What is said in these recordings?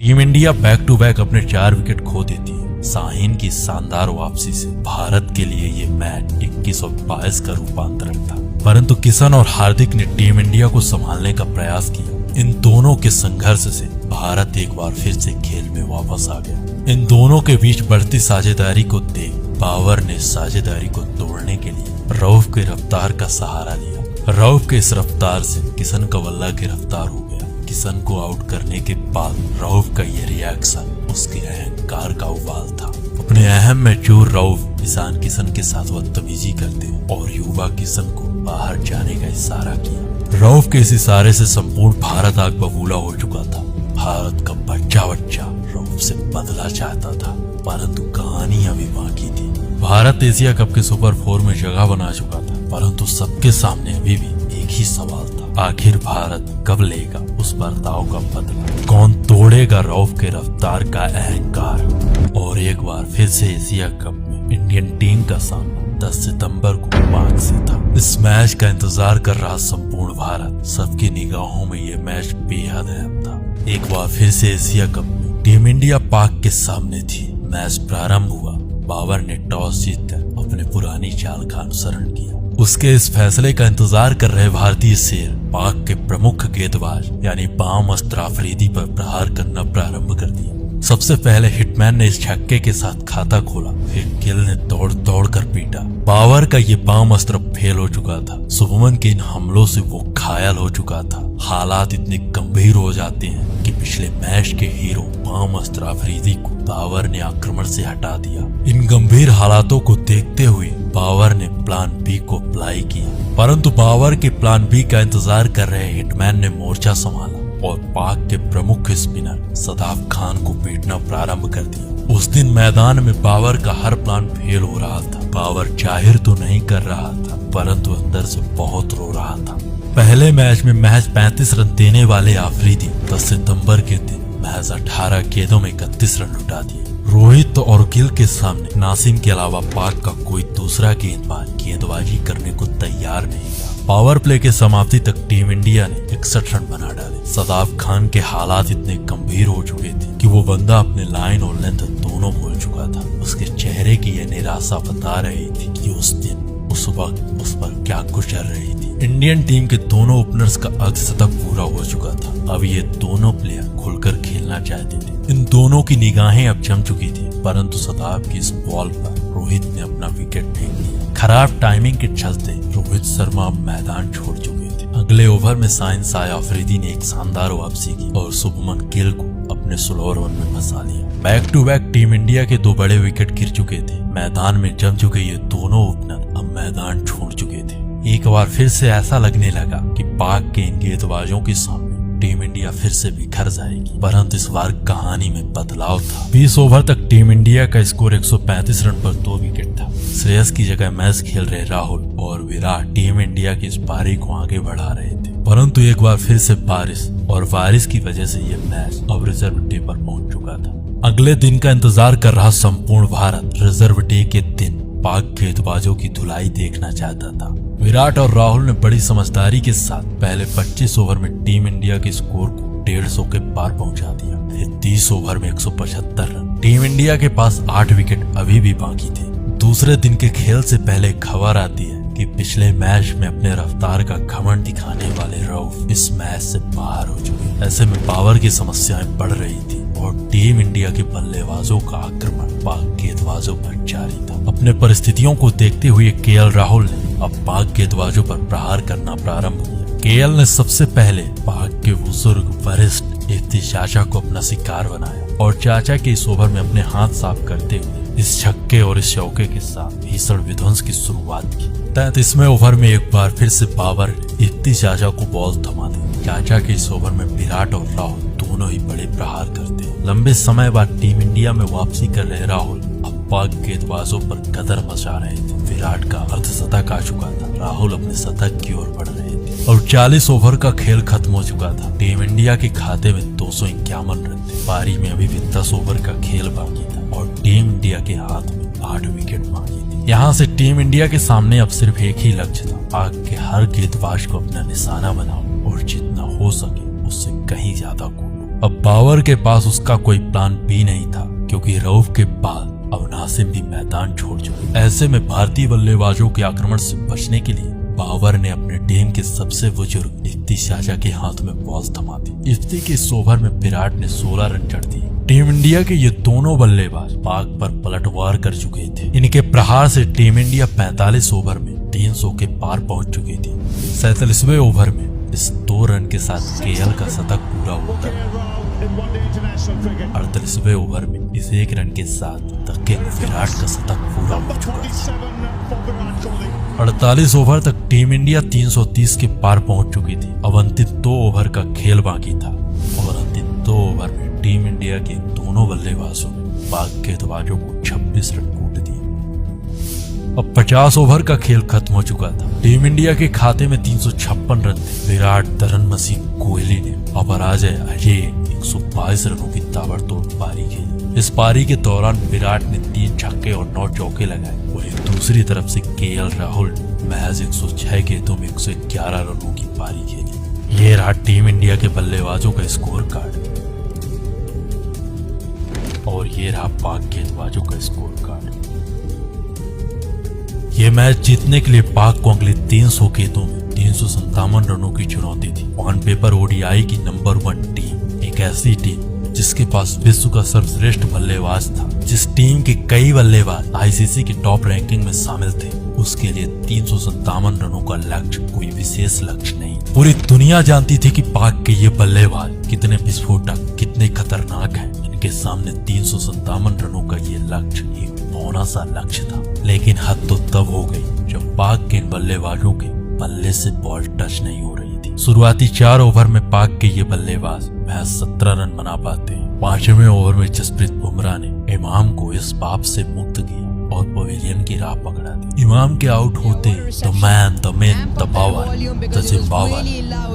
Team India back to back अपने 4 wicket खो देती है। शाहीन की शानदार वापसी से भारत के लिए ये मैच 2122 का रूपांतरण था, परंतु किशन और हार्दिक ने टीम इंडिया को संभालने का प्रयास किया। इन दोनों के संघर्ष से भारत एक बार फिर से खेल में वापस आ गया। इन दोनों के बीच बढ़ती साझेदारी को देख बाबर ने साझेदारी को तोड़ने के लिए रऊफ की रफ्तार का सहारा लिया। रऊफ के इस रफ्तार से किशन का बल्ला गिरफ्तार हो गया। किशन को आउट करने के बाद रऊफ का ये रिएक्शन उसके अहंकार का उबाल था। अपने अहम में चूर रऊफ ईशान किशन के साथ बदतमीजी करते और युवा किशन को बाहर जाने का इशारा किया। रऊफ के इस इशारे से संपूर्ण भारत आग बबूला हो चुका था। भारत का बच्चा रऊफ से बदला चाहता था, परंतु कहानी अभी बाकी थी। भारत एशिया कप के सुपर 4 में जगह बना चुका था, परंतु सबके सामने अभी भी एक ही सवाल था, आखिर भारत कब लेगा उस बर्ताव का बदला? कौन तोड़ेगा रऊफ के रफ्तार का अहंकार? और एक बार फिर से एशिया कप में इंडियन टीम का सामना 10 सितंबर को पाक से था। इस मैच का इंतजार कर रहा संपूर्ण भारत। सबकी निगाहों में ये मैच बेहद अहम था। एक बार फिर से एशिया कप में टीम इंडिया पाक के सामने थी। मैच प्रारंभ हुआ। बाबर ने टॉस जीतकर अपने पुरानी चाल का अनुसरण किया। उसके इस फैसले का इंतजार कर रहे भारतीय शेर पाक के प्रमुख गेंदबाज यानी बाम अस्त्र अफरीदी पर प्रहार करना प्रारंभ कर दिया। सबसे पहले हिटमैन ने इस छक्के के साथ खाता खोला, फिर गिल ने दौड़ दौड़ कर पीटा। बाबर का ये बाम अस्त्र फेल हो चुका था। शुभमन के इन हमलों से वो घायल हो चुका था। हालात इतने गंभीर हो जाते हैं कि पिछले मैच के हीरो बाम अस्त्र अफरीदी को बाबर ने आक्रमण से हटा दिया। इन गंभीर हालातों को देखते हुए बाबर ने प्लान बी को अप्लाई किया, परंतु बाबर के प्लान बी का इंतजार कर रहे हिटमैन ने मोर्चा संभाला और पाक के प्रमुख स्पिनर सदाब खान को पीटना प्रारंभ कर दिया। उस दिन मैदान में बाबर का हर प्लान फेल हो रहा था। बाबर जाहिर तो नहीं कर रहा था, परंतु अंदर से बहुत रो रहा था। पहले मैच में महज 35 रन देने वाले अफरीदी 10 सितंबर के दिन महज 18 गेंदों में 31 रन लुटा दिए। रोहित और गिल के सामने नासिम के अलावा पाक का कोई दूसरा गेंदबाज गेंदबाजी करने को तैयार नहीं था। पावर प्ले के समाप्ति तक टीम इंडिया ने 61 रन बना डाले। सदाब खान के हालात इतने गंभीर हो चुके थे कि वो बंदा अपने लाइन और लेंथ दोनों भूल चुका था। उसके चेहरे की यह निराशा बता रही थी कि उस दिन उस वक्त उस पर क्या गुजर रही थी। इंडियन टीम के दोनों ओपनर्स का अर्धशतक पूरा हो चुका था। अब ये दोनों प्लेयर खुलकर खेलना चाहते थे। इन दोनों की निगाहें अब जम चुकी थी, परंतु सदाब की इस बॉल पर रोहित ने अपना विकेट फेंक दिया। खराब टाइमिंग के चलते रोहित शर्मा मैदान छोड़ चुके थे। अगले ओवर में साइन साया अफरीदी ने एक शानदार वापसी की और शुभमन गिल को अपने 16 रन में फंसा लिया। Back to back team India के 2 बड़े विकेट गिर चुके थे। मैदान में जम चुके ये दोनों ओपनर अब मैदान छोड़ चुके थे। एक बार फिर से ऐसा लगने लगा कि पाक के इन गेंदबाजों के सामने टीम इंडिया फिर से बिखर जाएगी, परंतु इस बार कहानी में बदलाव था। 20 ओवर तक टीम इंडिया का स्कोर 135 रन पर 2 विकेट था। श्रेयस की जगह मैच खेल रहे राहुल और विराट टीम इंडिया की इस पारी को आगे बढ़ा रहे थे, परंतु एक बार फिर से बारिश की वजह से ये मैच अब रिजर्व डे पर पहुंच चुका था। अगले दिन का इंतजार कर रहा संपूर्ण भारत रिजर्व डे के दिन पाक गेंदबाजों की धुलाई देखना चाहता था। विराट और राहुल ने बड़ी समझदारी के साथ पहले 25 ओवर में टीम इंडिया के स्कोर को 150 के पार पहुंचा दिया। फिर 30 ओवर में 175 रन। टीम इंडिया के पास 8 विकेट अभी भी बाकी थे। दूसरे दिन के खेल से पहले खबर आती है कि पिछले मैच में अपने रफ्तार का घमंड दिखाने वाले रऊफ इस मैच से बाहर हो चुके। ऐसे में पावर की समस्याएं बढ़ रही थी और टीम इंडिया के बल्लेबाजों का आक्रमण पाक गेंदबाजों पर जारी था। अपने परिस्थितियों को देखते हुए केएल राहुल ने अब पाक गेंदबाजों पर प्रहार करना प्रारंभ किया। केएल ने सबसे पहले पाक के बुजुर्ग वरिष्ठ इफ्ती चाचा को अपना शिकार बनाया और चाचा के इस ओवर में अपने हाथ साफ करते हुए इस छक्के और इस चौके के साथ भीषण विध्वंस की शुरुआत की। 33वें ओवर में एक बार फिर से बाबर इफ्ती चाचा को बॉल थमा दी। चाचा के इस ओवर में विराट और राहुल दोनों ही बड़े प्रहार करते। लंबे समय बाद टीम इंडिया में वापसी कर रहे राहुल अब पाक गेंदबाजों पर कदर मचा रहे थे। विराट का अर्धशतक आ चुका था। राहुल अपने शतक की ओर बढ़ रहे थे और 40 ओवर का खेल खत्म हो चुका था। टीम इंडिया के खाते में 251 रन थे। पारी में अभी भी 10 ओवर का खेल बाकी था और टीम इंडिया के हाथ में 8 विकेट बाकी थे। यहाँ से टीम इंडिया के सामने अब सिर्फ एक ही लक्ष्य था, पाक के हर गेंदबाज को अपना निशाना बनाओ और जितना हो सके उससे कहीं ज्यादा गोल अब बाबर के पास उसका कोई प्लान बी नहीं था, क्योंकि रऊफ के बाद अब नासिम भी मैदान छोड़ चुके। ऐसे में भारतीय बल्लेबाजों के आक्रमण से बचने के लिए बाबर ने अपने टीम के सबसे बुजुर्ग इफ्ती शाजा के हाथ में बॉल थमा दी। इफ्ती के इस ओवर में विराट ने 16 रन जड़ दिए। टीम इंडिया के ये दोनों बल्लेबाज पाक पर पलटवार कर चुके थे। इनके प्रहार से टीम इंडिया 45 ओवर में 300 के पार पहुंच चुकी थी। 47वें ओवर में इस 2 रन के साथ केएल का शतक पूरा होता है। 48वें ओवर में इस 1 रन के साथ विराट का शतक पूरा हो चुका था। 48 ओवर तक टीम इंडिया 330 के पार पहुंच चुकी थी। अब अंतिम 2 ओवर का खेल बाकी था और अंतिम 2 ओवर में टीम इंडिया के दोनों बल्लेबाजों ने पाक गेंदबाजों को 26 रन कूट दिए। अब 50 ओवर का खेल खत्म हो चुका था। टीम इंडिया के खाते में 356 रन थे। विराट, तरन मसीह, कोहली ने अपराजय अजय 122 रनों की ताबड़तोड़ पारी खेली। इस पारी के दौरान विराट ने 3 छक्के और 9 चौके लगाए। वहीं दूसरी तरफ से केएल राहुल महज 106 गेंदों में 111 रनों की पारी खेली। ये रहा टीम इंडिया के बल्लेबाजों का स्कोर कार्ड और ये रहा पाक गेंदबाजों का स्कोर कार्ड। ये मैच जीतने के लिए पाक को अगले 300 गेंदों में 357 रनों की चुनौती थी। ऑन पेपर ओडीआई की नंबर 1 टीम, एक ऐसी टीम जिसके पास विश्व का सर्वश्रेष्ठ बल्लेबाज था, जिस टीम के कई बल्लेबाज आईसीसी की टॉप रैंकिंग में शामिल थे, उसके लिए 357 रनों का लक्ष्य कोई विशेष लक्ष्य नहीं। पूरी दुनिया जानती थी कि पाक के ये बल्लेबाज कितने विस्फोटक, कितने खतरनाक हैं। इनके सामने 357 रनों का ये लक्ष्य एक मौना सा लक्ष्य था। लेकिन हद तो तब हो गई जब पाक के इन बल्लेबाजों के बल्ले से बॉल टच नहीं हो रही थी। शुरुआती 4 ओवर में पाक के ये बल्लेबाज महज 17 रन बना पाते हैं। 5वें ओवर में जसप्रीत बुमराह ने इमाम को इस पाप से मुक्त किया और पवेलियन की राह पकड़ा दी। इमाम के आउट होते the man, the men, the power, Sachin Babar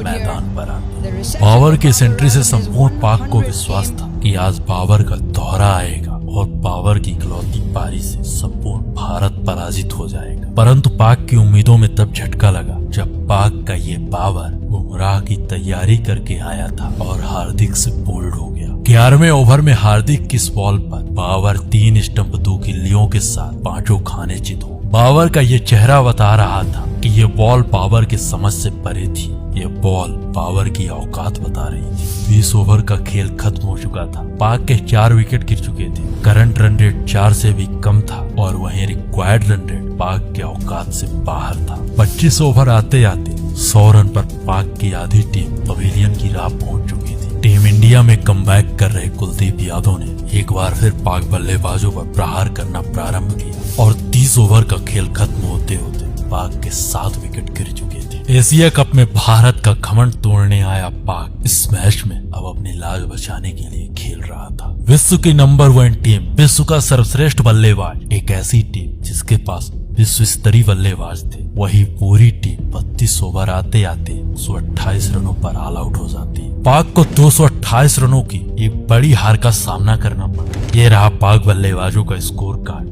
मैदान पर आते। बाबर की सेंट्री से संपूर्ण पाक को विश्वास था कि आज बाबर का दौरा आएगा और बाबर की इकलौती पारी से संपूर्ण भारत पराजित हो जाएगा। परंतु पाक की उम्मीदों में तब झटका लगा जब पाक का ये बाबर बुमराह की तैयारी करके आया था और हार्दिक से बोल्ड हो गया। 11वें ओवर में हार्दिक की इस बॉल पर बाबर 3 स्टंप 2 गिल्लियों के साथ 5 खाने चित हो। बाबर का ये चेहरा बता रहा था कि ये बॉल बाबर की समझ से परे थी। ये बॉल बाबर की औकात बता रही थी। 20 ओवर का खेल खत्म हो चुका था। पाक के 4 विकेट गिर चुके थे। करंट रन रेट 4 से भी कम था और वहीं रिक्वायर्ड रन रेट पाक के औकात से बाहर था। 25 ओवर आते आते 100 रन पर पाक की आधी टीम पवेलियन की राह पहुंच चुकी थी। टीम इंडिया में कमबैक कर रहे कुलदीप यादव ने एक बार फिर पाक बल्लेबाजों पर प्रहार करना प्रारंभ किया और 30 ओवर का खेल खत्म होते होते पाक के 7 विकेट गिर चुके थे। एशिया कप में भारत का घमंड तोड़ने आया पाक इस मैच में अब अपनी लाज बचाने के लिए खेल रहा था। विश्व की नंबर 1 टीम, विश्व का सर्वश्रेष्ठ बल्लेबाज, एक ऐसी टीम जिसके पास विश्व स्तरीय बल्लेबाज थे, वही पूरी टीम 32 ओवर आते आते 128 रनों पर ऑल आउट हो जाती। पाक को 228 रनों की एक बड़ी हार का सामना करना पड़ा। ये रहा पाक बल्लेबाजों का स्कोर कार्ड।